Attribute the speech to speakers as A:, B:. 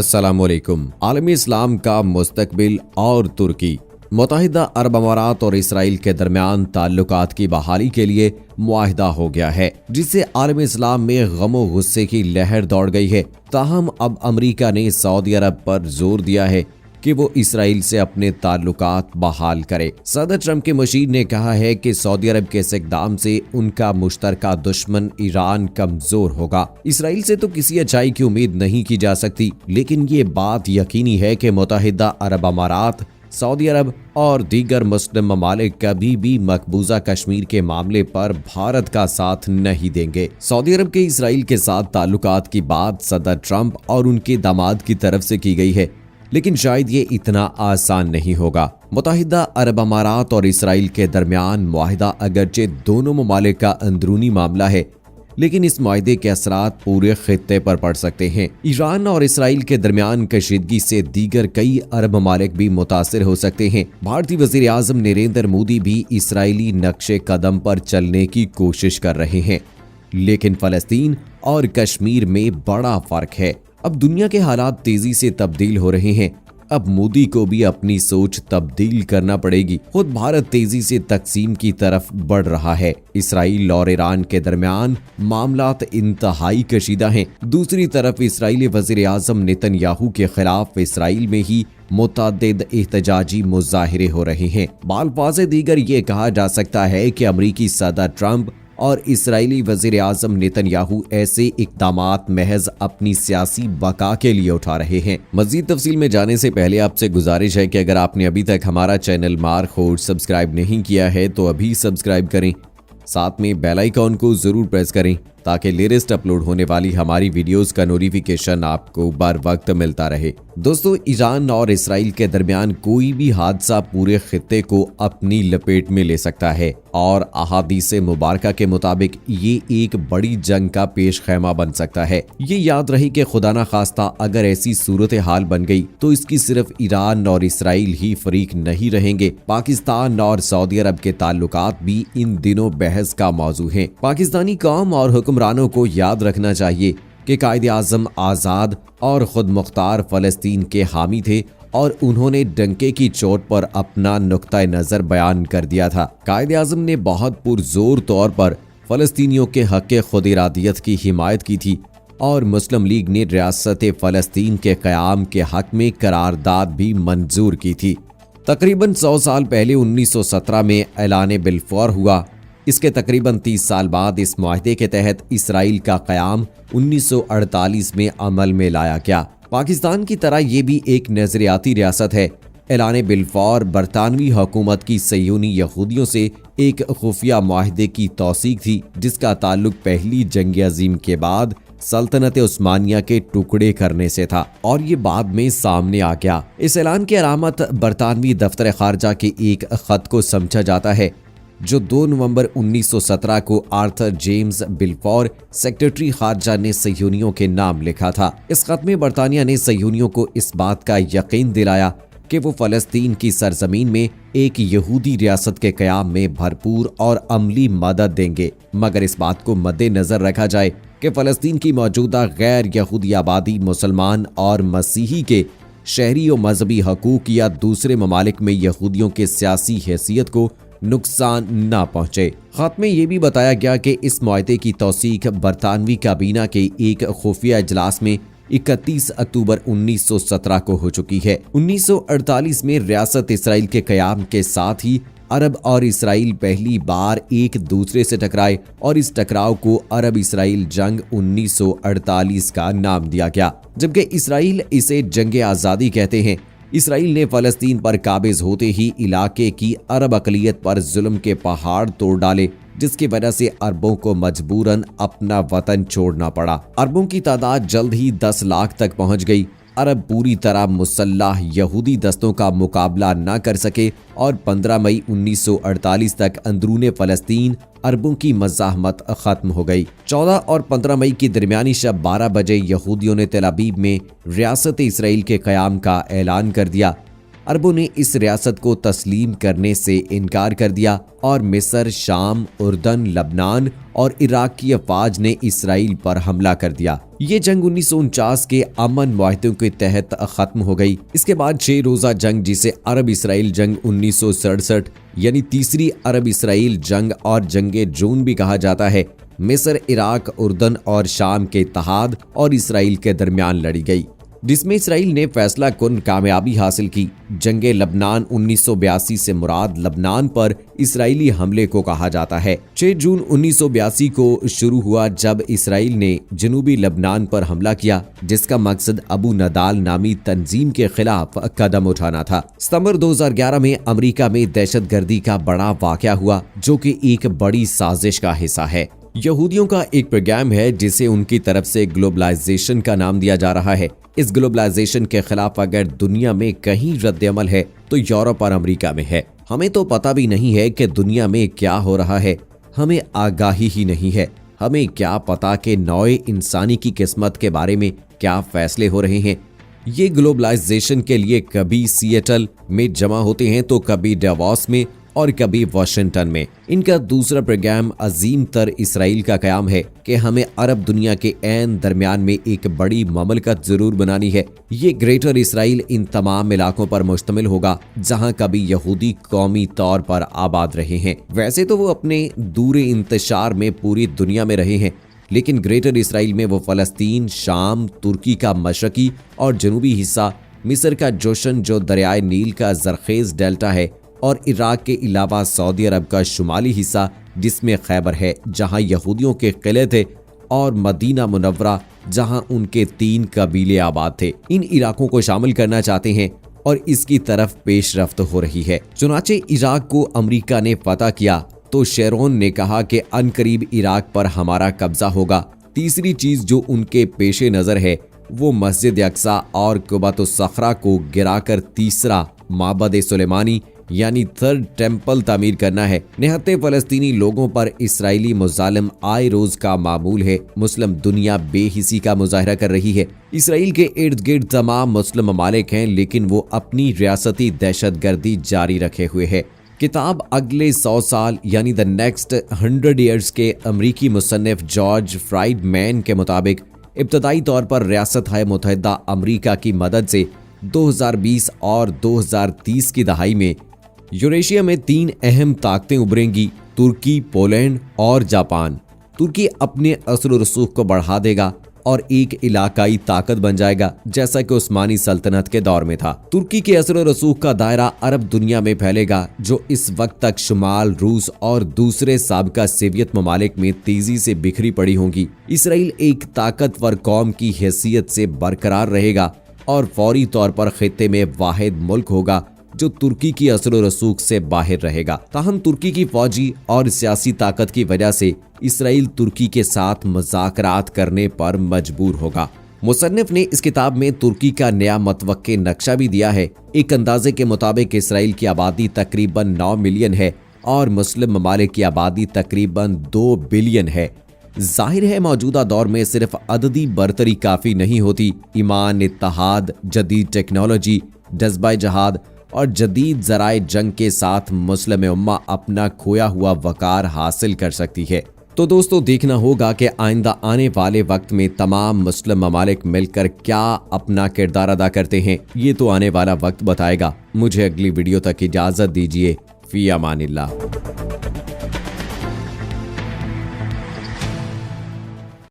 A: अस्सलामुअलैकुम। आलमी इस्लाम का मुस्तकबिल और तुर्की मुत्तहिदा अरब अमारात और इसराइल के दरमियान ताल्लुकात की बहाली के लिए मुआहिदा हो गया है, जिससे आलमी इस्लाम में गमो गुस्से की लहर दौड़ गई है। ताहम अब अमरीका ने सऊदी अरब पर जोर दिया है कि वो इसराइल से अपने ताल्लुकात बहाल करे। सदर ट्रंप की मशीन ने कहा है कि सऊदी अरब के इस इक़दाम से उनका मुश्तरका दुश्मन ईरान कमजोर होगा। इसराइल से तो किसी अच्छाई की उम्मीद नहीं की जा सकती, लेकिन ये बात यकीनी है कि मुत्तहिदा अरब अमारात, सऊदी अरब और दीगर मुस्लिम ममालिक कभी भी मकबूजा कश्मीर के मामले पर भारत का साथ नहीं देंगे। सऊदी अरब के इसराइल के साथ ताल्लुकात की बात सदर ट्रंप और उनके दामाद की तरफ से की गई है, लेकिन शायद ये इतना आसान नहीं होगा। मुत्तहिदा अरब अमारात और इसराइल के दरमियान मुआहिदा अगरचे दोनों ममालिक का अंदरूनी मामला है, लेकिन इस मुआहिदे के असरात पूरे खित्ते पर पड़ सकते हैं। ईरान और इसराइल के दरमियान कशीदगी से दीगर कई अरब ममालिक भी मुतासिर हो सकते हैं। भारतीय वज़ीर आज़म नरेंद्र मोदी भी इसराइली नक्शे कदम पर चलने की कोशिश कर रहे हैं, लेकिन फ़लस्तीन और कश्मीर में बड़ा फर्क है। अब दुनिया के हालात तेजी से तब्दील हो रहे हैं। अब मोदी को भी अपनी सोच तब्दील करना पड़ेगी। खुद भारत तेजी से तकसीम की तरफ बढ़ रहा है। इसराइल और ईरान के दरमियान मामलात इंतहाई कशीदा हैं। दूसरी तरफ इसराइली वज़ीर आज़म नेतन्याहू के खिलाफ इसराइल में ही मुतअद्दिद एहतजाजी मुजाहिरे हो रहे हैं। बालफाज़े दीगर ये कहा जा सकता है कि अमरीकी सदर ट्रंप और इसराइली वज़ीर आज़म नेतन्याहू ऐसे इक़दामात महज अपनी सियासी बका के लिए उठा रहे हैं। मज़ीद तफसील में जाने से पहले आपसे गुजारिश है कि अगर आपने अभी तक हमारा चैनल मारखोज सब्सक्राइब नहीं किया है तो अभी सब्सक्राइब करें, साथ में बेल आइकॉन को ज़रूर प्रेस करें ताकि लेटेस्ट अपलोड होने वाली हमारी वीडियोस का नोटिफिकेशन आपको बर वक्त मिलता रहे। दोस्तों, ईरान और इसराइल के दरमियान कोई भी हादसा पूरे खित्ते को अपनी लपेट में ले सकता है और अहादीसे मुबारका के मुताबिक ये एक बड़ी जंग का पेश खैमा बन सकता है। ये याद रहे कि खुदा ना खास्ता अगर ऐसी सूरत हाल बन गई तो इसकी सिर्फ ईरान और इसराइल ही फरीक नहीं रहेंगे। पाकिस्तान और सऊदी अरब के ताल्लुकात भी इन दिनों बहस का मौजू हैं। पाकिस्तानी कौम और हुक्मरानों को याद रखना चाहिए कि कायदे आज़म आज़ाद और खुद मुख्तार फ़लस्तीन के हामी थे और उन्होंने डंके की चोट पर अपना नुक्ता नज़र बयान कर दिया था। कायदे आज़म ने बहुत पुरजोर तौर पर फ़लस्तीनियों के हक़ खुद इरादियत की हिमायत की थी और मुस्लिम लीग ने रियासत फ़लस्तीन के क़याम के हक़ में करारदाद भी मंजूर की थी। तकरीबन 100 साल पहले 1917 में ऐलान बिलफौर हुआ। इसके तकरीबन 30 साल बाद इस मुआहिदे के तहत इसराइल का क़याम 1948 में अमल में लाया गया। पाकिस्तान की तरह ये भी एक नज़रियाती रियासत है। ऐलान बिलफौर बरतानवी हुकूमत की सयूनी यहूदियों से एक खुफिया मुआहिदे की तौसीक थी, जिसका ताल्लुक पहली जंग अजीम के बाद सल्तनत उस्मानिया के टुकड़े करने से था और ये बाद में सामने आ गया। इस ऐलान की अलामत बरतानवी दफ्तर खारजा के एक खत को समझा जाता है जो 2 नवंबर 1917 को आर्थर जेम्स बिलफौर सेक्रेटरी खारजा ने सयूनियों के नाम लिखा था। इस खत में बरतानिया ने सयूनियों को इस बात का यकीन दिलाया कि वो फ़लस्तीन की सरजमीन में एक यहूदी रियासत के क़याम में भरपूर और अमली मदद देंगे, मगर इस बात को मद्देनज़र रखा जाए कि फ़लस्तीन की मौजूदा गैर यहूदी आबादी मुसलमान और मसीही के शहरी और मजहबी हकूक़ या दूसरे ममालिक में यहूदियों के सियासी हैसियत को नुकसान ना पहुंचे। खत में यह भी बताया गया कि इस मुआहिदे की तौसीक बरतानवी काबीना के एक खुफिया इजलास में 31 अक्टूबर 1917 को हो चुकी है। 1948 में रियासत इसराइल के क़याम के साथ ही अरब और इसराइल पहली बार एक दूसरे से टकराए और इस टकराव को अरब इसराइल जंग 1948 का नाम दिया गया, जबकि इसराइल इसे जंग आज़ादी कहते हैं। इसराइल ने फ़लस्तीन पर काबिज होते ही इलाके की अरब अक़लियत पर जुल्म के पहाड़ तोड़ डाले, जिसकी वजह से अरबों को मजबूरन अपना वतन छोड़ना पड़ा। अरबों की तादाद जल्द ही 10 लाख तक पहुंच गई। अरब पूरी तरह मुसल्लाह यहूदी दस्तों का मुकाबला न कर सके और 15 मई 1948 तक अंदरूने फ़लस्तीन अरबों की मज़ाहमत ख़त्म हो गई। 14 और 15 मई की दरमियानी शब 12 बजे यहूदियों ने तेल अवीव में रियासत इसराइल के क़याम का ऐलान कर दिया। अरबों ने इस रियासत को तस्लीम करने से इनकार कर दिया और मिस्र, शाम, उर्दन, लबनान और इराक की अफवाज ने इसराइल पर हमला कर दिया। ये जंग 1949 के अमन मुआहदे के तहत खत्म हो गई। इसके बाद 6 रोजा जंग, जिसे अरब इसराइल जंग 1967 यानी तीसरी अरब इसराइल जंग और जंगे जून भी कहा जाता है, मिस्र, इराक, उर्दन और शाम के इत्तेहाद और इसराइल के दरमियान लड़ी गई, जिसमें इसराइल ने फैसला कुन कामयाबी हासिल की। जंगे लबनान 1982 से मुराद लबनान पर इसराइली हमले को कहा जाता है। 6 जून 1982 को शुरू हुआ जब इसराइल ने जनूबी लबनान पर हमला किया, जिसका मकसद अबू नदाल नामी तंजीम के खिलाफ कदम उठाना था। सितंबर 2011 में अमेरिका में दहशतगर्दी का बड़ा वाकया हुआ, जो कि एक बड़ी साजिश का हिस्सा है। यहूदियों का एक प्रोग्राम है जिसे उनकी तरफ से ग्लोबलाइजेशन का नाम दिया जा रहा है। इस ग्लोबलाइजेशन के खिलाफ अगर दुनिया में कहीं रद्द-ए-अमल है तो यूरोप और अमेरिका में है। हमें तो पता भी नहीं है कि दुनिया में क्या हो रहा है, हमें आगाही ही नहीं है। हमें क्या पता कि नए इंसानी की किस्मत के बारे में क्या फैसले हो रहे हैं। ये ग्लोबलाइजेशन के लिए कभी सिएटल में जमा होते हैं तो कभी डेवॉस में और कभी वाशिंगटन में। इनका दूसरा प्रोग्राम अजीम तर इसराइल का कयाम है कि हमें अरब दुनिया के ऐन दरमियान में एक बड़ी ममलकत जरूर बनानी है। ये ग्रेटर इसराइल इन तमाम इलाकों पर मुश्तमिल होगा जहां कभी यहूदी कौमी तौर पर आबाद रहे हैं। वैसे तो वो अपने दूरे इंतशार में पूरी दुनिया में रहे हैं, लेकिन ग्रेटर इसराइल में वो फलस्तीन, शाम, तुर्की का मशरकी और जनूबी हिस्सा, मिस्र का जोशन जो दरियाए नील का जरखेज डेल्टा है, और इराक के अलावा सऊदी अरब का शुमाली हिस्सा जिसमें खैबर है जहां यहूदियों के किले थे, और मदीना मुनव्वरा जहां उनके 3 कबीले आबाद थे। इन इलाकों को शामिल करना चाहते हैं और इसकी तरफ पेशरफ्त हो रही है। चुनाचे इराक को अमेरिका ने फतह किया तो शेरोन ने कहा कि अनकरीब इराक पर हमारा कब्जा होगा। तीसरी चीज जो उनके पेशे नजर है वो मस्जिद अक्सा और कुबतुस सखरा को गिराकर तीसरा माबद सुलेमानी यानी थर्ड टेम्पल तामीर करना है। निहत्ते फलस्तीनी लोगों पर इसराइली मुजालिम आए रोज का मामूल है। मुस्लिम दुनिया बेहिसी का मुजाहरा कर रही है। इसराइल के इर्द गिर्द तमाम मुस्लिम ममालिक हैं, लेकिन वो अपनी रियासती दहशतगर्दी जारी रखे हुए है। किताब अगले 100 साल यानी द नेक्स्ट 100 ईयर्स के अमरीकी मुसन्निफ जॉर्ज फ्राइडमैन के मुताबिक इब्तदाई तौर पर रियासत हाय मुत्तहिदा अमरीका की मदद से 2020 और 2030 की दहाई में यूरेशिया में 3 अहम ताकतें उभरेंगी, तुर्की, पोलैंड और जापान। तुर्की अपने असर और रसूख को बढ़ा देगा और एक इलाकाई ताकत बन जाएगा, जैसा कि उस्मानी सल्तनत के दौर में था। तुर्की के असर और रसूख का दायरा अरब दुनिया में फैलेगा, जो इस वक्त तक शुमाल, रूस और दूसरे साबिका सोवियत ममालिक में तेजी से बिखरी पड़ी होंगी। इसराइल एक ताकतवर कौम की हैसियत से बरकरार रहेगा और फौरी तौर पर खित्ते में वाहिद मुल्क होगा जो तुर्की की असर और रसूख से बाहर रहेगा। ताहम तुर्की की फौजी और सियासी ताकत की वजह से इसराइल तुर्की के साथ मुज़ाकरात करने पर मजबूर होगा। मुसन्निफ ने इस किताब में तुर्की का नया मतवक्के नक्शा भी दिया है। एक अंदाजे के मुताबिक इसराइल की आबादी तकरीबन 9 मिलियन है और मुस्लिम ममालिक की आबादी तकरीबन 2 बिलियन है। जाहिर है मौजूदा दौर में सिर्फ अददी बरतरी काफी नहीं होती। ईमान, इत्तेहाद, जदीद टेक्नोलॉजी, जज्बा जहाद और जदीद ज़राए जंग के साथ मुस्लिम उम्मा अपना खोया हुआ वकार हासिल कर सकती है। तो दोस्तों, देखना होगा कि आइंदा आने वाले वक्त में तमाम मुस्लिम ममालिक मिलकर क्या अपना किरदार अदा करते हैं। ये तो आने वाला वक्त बताएगा। मुझे अगली वीडियो तक इजाज़त दीजिए। फी अमानिल्लाह।